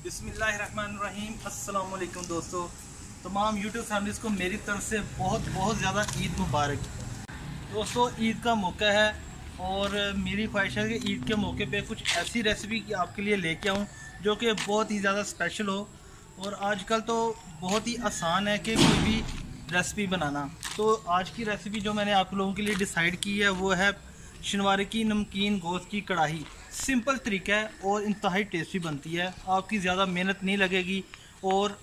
बिस्मिल्लाहिर्रहमानिर्रहीम। अस्सलाम वालेकुम दोस्तों, तमाम यूट्यूब फैमिलीज़ को मेरी तरफ से बहुत बहुत ज़्यादा ईद मुबारक। दोस्तों, ईद का मौका है और मेरी ख्वाहिश है कि ईद के मौके पे कुछ ऐसी रेसिपी आपके लिए लेके आऊँ जो कि बहुत ही ज़्यादा स्पेशल हो। और आजकल तो बहुत ही आसान है कि कोई भी रेसिपी बनाना। तो आज की रेसिपी जो मैंने आप लोगों के लिए डिसाइड की है वो है शनिवारे की नमकीन गोश्त की कढ़ाई। सिंपल तरीका है और इंतहाई टेस्टी बनती है। आपकी ज़्यादा मेहनत नहीं लगेगी और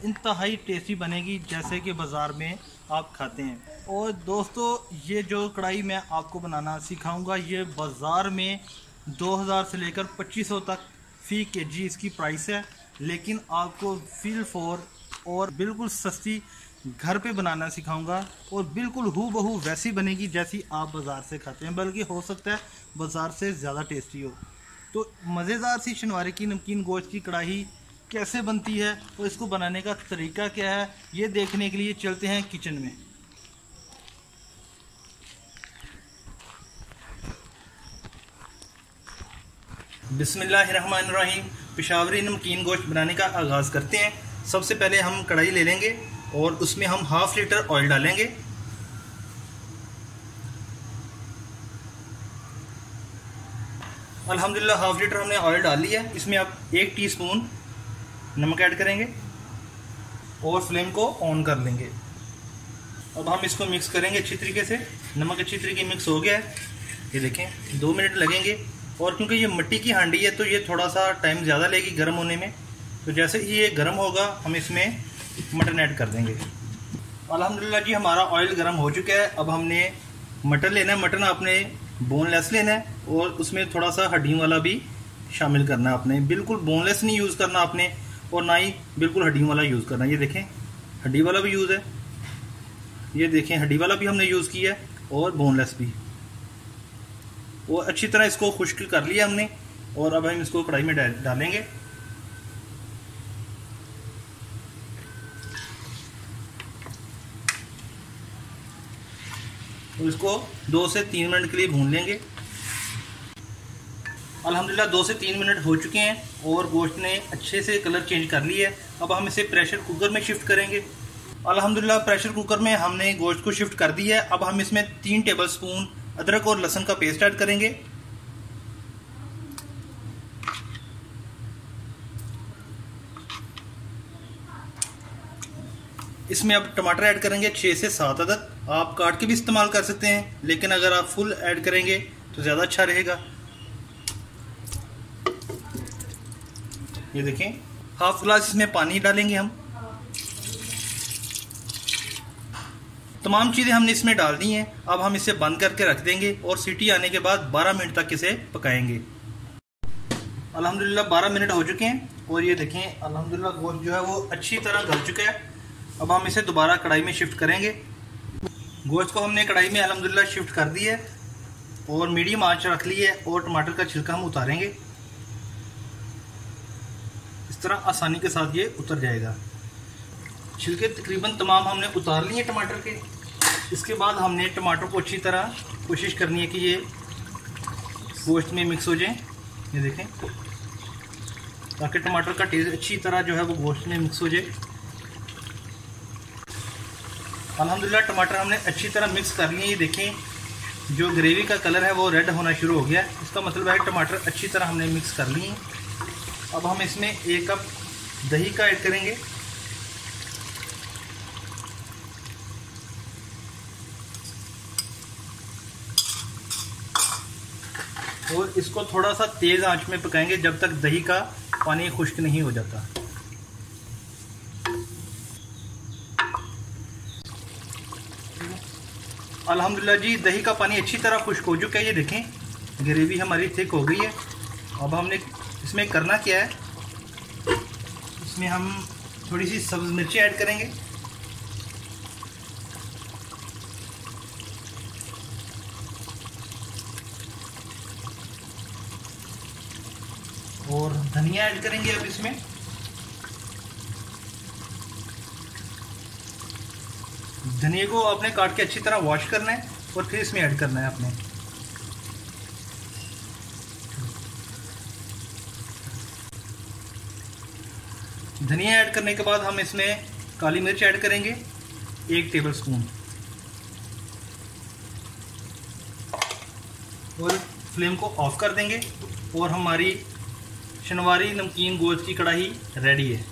इंतहाई टेस्टी बनेगी जैसे कि बाज़ार में आप खाते हैं। और दोस्तों, ये जो कढ़ाई मैं आपको बनाना सिखाऊंगा ये बाज़ार में 2000 से लेकर 2500 तक फ़ी केजी इसकी प्राइस है, लेकिन आपको फील फॉर और बिल्कुल सस्ती घर पे बनाना सिखाऊंगा और बिल्कुल हूबहू वैसी बनेगी जैसी आप बाज़ार से खाते हैं, बल्कि हो सकता है बाज़ार से ज़्यादा टेस्टी हो। तो मज़ेदार सी शनिवारे की नमकीन गोश्त की कढ़ाई कैसे बनती है और इसको बनाने का तरीका क्या है, ये देखने के लिए चलते हैं किचन में। बिस्मिल्लाहिर्रहमानिर्रहीम। पेशावरी नमकीन गोश्त बनाने का आगाज़ करते हैं। सबसे पहले हम कढ़ाई ले लेंगे और उसमें हम 1/2 लीटर ऑयल डालेंगे। अल्हम्दुलिल्लाह 1/2 लीटर हमने ऑयल डाल लिया है। इसमें आप 1 टीस्पून नमक ऐड करेंगे और फ्लेम को ऑन कर लेंगे। अब हम इसको मिक्स करेंगे अच्छी तरीके से। नमक अच्छी तरीके मिक्स हो गया है, ये देखें 2 मिनट लगेंगे। और क्योंकि ये मिट्टी की हांडी है तो ये थोड़ा सा टाइम ज़्यादा लेगी गर्म होने में। तो जैसे ही ये गर्म होगा हम इसमें मटन ऐड कर देंगे। अल्हम्दुलिल्लाह जी, हमारा ऑयल गर्म हो चुका है। अब हमने मटन लेना है। मटन आपने बोनलेस लेना है और उसमें थोड़ा सा हड्डियों वाला भी शामिल करना है आपने। बिल्कुल बोनलेस नहीं यूज़ करना आपने और ना ही बिल्कुल हड्डियों वाला यूज़ करना। ये देखें हड्डी वाला भी यूज़ है, ये देखें हड्डी वाला भी हमने यूज़ किया है और बोनलेस भी। और अच्छी तरह इसको खुश्क कर लिया हमने और अब हम इसको कढ़ाई में डालेंगे। तो इसको 2 से 3 मिनट के लिए भून लेंगे। अल्हम्दुलिल्लाह 2 से 3 मिनट हो चुके हैं और गोश्त ने अच्छे से कलर चेंज कर लिया है। अब हम इसे प्रेशर कुकर में शिफ्ट करेंगे। अल्हम्दुलिल्लाह प्रेशर कुकर में हमने गोश्त को शिफ्ट कर दिया है। अब हम इसमें 3 टेबलस्पून अदरक और लहसुन का पेस्ट ऐड करेंगे। इसमें अब टमाटर ऐड करेंगे 6 से 7 अदद। आप काट के भी इस्तेमाल कर सकते हैं, लेकिन अगर आप फुल ऐड करेंगे तो ज़्यादा अच्छा रहेगा। ये देखें 1/2 गिलास इसमें पानी डालेंगे हम। तमाम चीज़ें हमने इसमें डाल दी हैं। अब हम इसे बंद करके रख देंगे और सीटी आने के बाद 12 मिनट तक इसे पकाएंगे। अल्हम्दुलिल्लाह 12 मिनट हो चुके हैं और ये देखें अल्हम्दुलिल्लाह गोश्त जो है वो अच्छी तरह गल चुका है। अब हम इसे दोबारा कढ़ाई में शिफ्ट करेंगे। गोश्त को हमने कढ़ाई में अल्हम्दुलिल्लाह शिफ्ट कर दी है और मीडियम आंच रख ली है और टमाटर का छिलका हम उतारेंगे। इस तरह आसानी के साथ ये उतर जाएगा। छिलके तकरीबन तमाम हमने उतार लिए टमाटर के। इसके बाद हमने टमाटर को अच्छी तरह कोशिश करनी है कि ये गोश्त में मिक्स हो जाए। ये देखें, ताकि टमाटर का टेस्ट अच्छी तरह जो है वो गोश्त में मिक्स हो जाए। अल्हम्दुलिल्लाह टमाटर हमने अच्छी तरह मिक्स कर लिए। ये देखें जो ग्रेवी का कलर है वो रेड होना शुरू हो गया। इसका मतलब है टमाटर अच्छी तरह हमने मिक्स कर लिए। अब हम इसमें 1 कप दही का ऐड करेंगे। और इसको थोड़ा सा तेज़ आंच में पकाएंगे जब तक दही का पानी खुश्क नहीं हो जाता। अल्हम्दुलिल्लाह जी, दही का पानी अच्छी तरह खुश्क हो चुका है। ये देखें ग्रेवी हमारी थिक हो गई है। अब हमने इसमें करना क्या है, इसमें हम थोड़ी सी सब्ज़ मिर्ची ऐड करेंगे। और धनिया ऐड करेंगे अब इसमें। धनिया को आपने काट के अच्छी तरह वॉश करना है और फिर इसमें ऐड करना है आपने। धनिया ऐड करने के बाद हम इसमें काली मिर्च ऐड करेंगे 1 टेबलस्पून और फ्लेम को ऑफ कर देंगे और हमारी शनवारी नमकीन गोश्त की कढ़ाई रेडी है।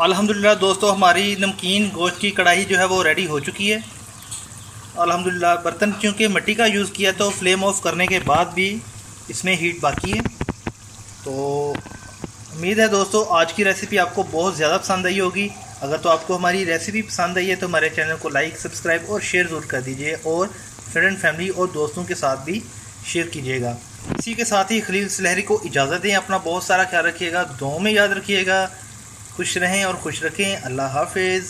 अल्हम्दुलिल्लाह दोस्तों, हमारी नमकीन गोश्त की कढ़ाई जो है वो रेडी हो चुकी है। अल्हम्दुलिल्लाह बर्तन क्योंकि मिट्टी का यूज़ किया तो फ्लेम ऑफ करने के बाद भी इसमें हीट बाकी है। तो उम्मीद है दोस्तों आज की रेसिपी आपको बहुत ज़्यादा पसंद आई होगी। अगर तो आपको हमारी रेसिपी पसंद आई है तो हमारे चैनल को लाइक, सब्सक्राइब और शेयर ज़रूर कर दीजिए और फ्रेंड एंड फैमिली और दोस्तों के साथ भी शेयर कीजिएगा। इसी के साथ ही खलील सुलहरी को इजाज़त दें। अपना बहुत सारा ख्याल रखिएगा, दुआओं में याद रखिएगा। खुश रहें और खुश रखें। अल्लाह हाफिज़।